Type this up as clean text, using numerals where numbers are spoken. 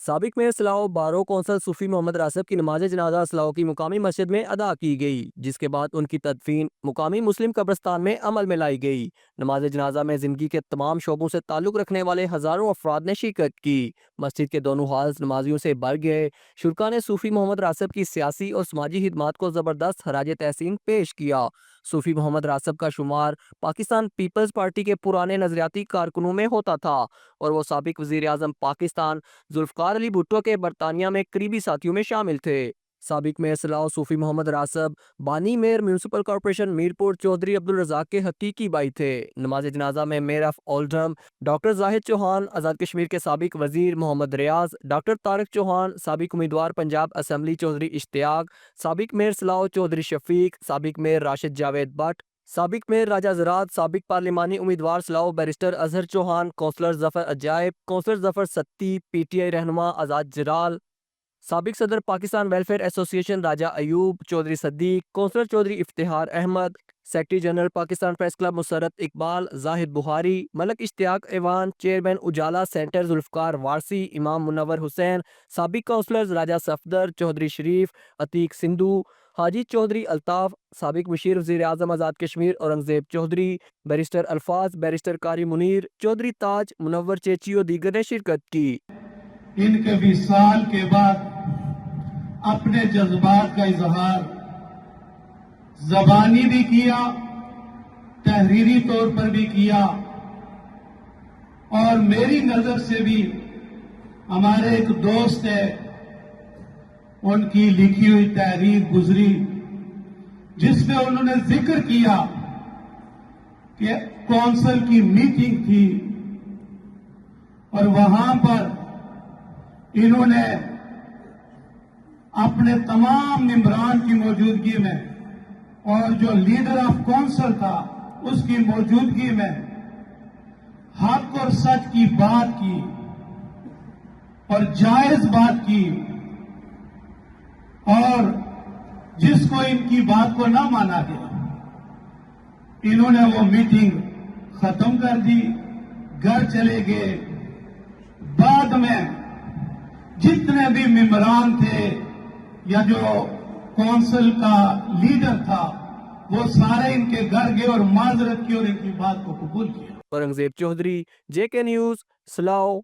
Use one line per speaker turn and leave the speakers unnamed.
سابق میئر سلاؤ بارو کونسل صوفی محمد راسب کی نماز جنازہ سلاؤ کی مقامی مسجد میں ادا کی گئی، جس کے بعد ان کی تدفین مقامی مسلم قبرستان میں عمل میں لائی گئی۔ نماز جنازہ میں زندگی کے تمام شعبوں سے تعلق رکھنے والے ہزاروں افراد نے شرکت کی۔ مسجد کے دونوں ہالز نمازیوں سے بھر گئے۔ شرکا نے صوفی محمد راسب کی سیاسی اور سماجی خدمات کو زبردست خراج تحسین پیش کیا۔ صوفی محمد راسب کا شمار پاکستان پیپلز پارٹی کے پرانے نظریاتی کارکنوں میں ہوتا تھا اور وہ سابق وزیر اعظم پاکستان ذوالفقار علی بھٹو کے برطانیہ میں قریبی ساتھیوں میں شامل تھے۔ سابق میئر سلاؤ صوفی محمد راسب بانی mayor municipal corporation Mirpur Chaudhry Abdulrazzaq کے حقیقی بھائی تھے۔ نماز جنازہ میں mayor of Oldham doctor Zahid Chauhan, Azad Kashmir کے سابق وزیر محمد ریاض، ڈاکٹر طارق چوہان، سابق امیدوار پنجاب اسمبلی چودھری اشتیاق، سابق میئر سلاؤ چودھری شفیق، سابق میئر راشد جاوید بٹ، سابق میئر راجہ زراعت، سابق پارلیمانی امیدوار سلاؤ بیرسٹر اظہر چوہان، کونسلر ظفر عجائب، counsellor Zafar sati, P T I رہنما آزاد جرال، سابق صدر Pakistan welfare association Raja Ayub Chaudhry Siddique, councillor Chaudhry Iftikhar Ahmed, secretary general Pakistan press club Musarrat Iqbal, Zahid Bukhari, Malik Ishtiaq Awan, chairman Ujala centre Zulfiqar Warsi, امام منور حسین، سابق کونسلرز راجہ صفدر، چودھری شریف، عتیق سندھو، حاجی چودھری الطاف، سابق مشیر وزیر اعظم آزاد کشمیر اورنگزیب چودھری، بیرسٹر الفاظ، بیرسٹر قاری منیر، چودھری تاج، منور چیچی و دیگر نے شرکت کی۔
ان کے وصال کے بعد اپنے جذبات کا اظہار زبانی بھی کیا، تحریری طور پر بھی کیا، اور میری نظر سے بھی ہمارے ایک دوست ہے، ان کی لکھی ہوئی تحریر گزری جس میں انہوں نے ذکر کیا کہ کونسل کی میٹنگ تھی اور وہاں پر انہوں نے اپنے تمام ممبران کی موجودگی میں اور جو لیڈر آف کونسل تھا اس کی موجودگی میں حق اور سچ کی بات کی اور جائز بات کی، اور جس کو ان کی بات کو نہ مانا گیا انہوں نے وہ میٹنگ ختم کر دی، گھر چلے گئے۔ بعد میں جتنے بھی ممبران تھے یا جو کونسل کا لیڈر تھا وہ سارے ان کے گھر گئے اور معذرت کی اور ان کی بات کو قبول کیا۔
اورنگزیب چودھری، جے کے نیوز، سلاؤ۔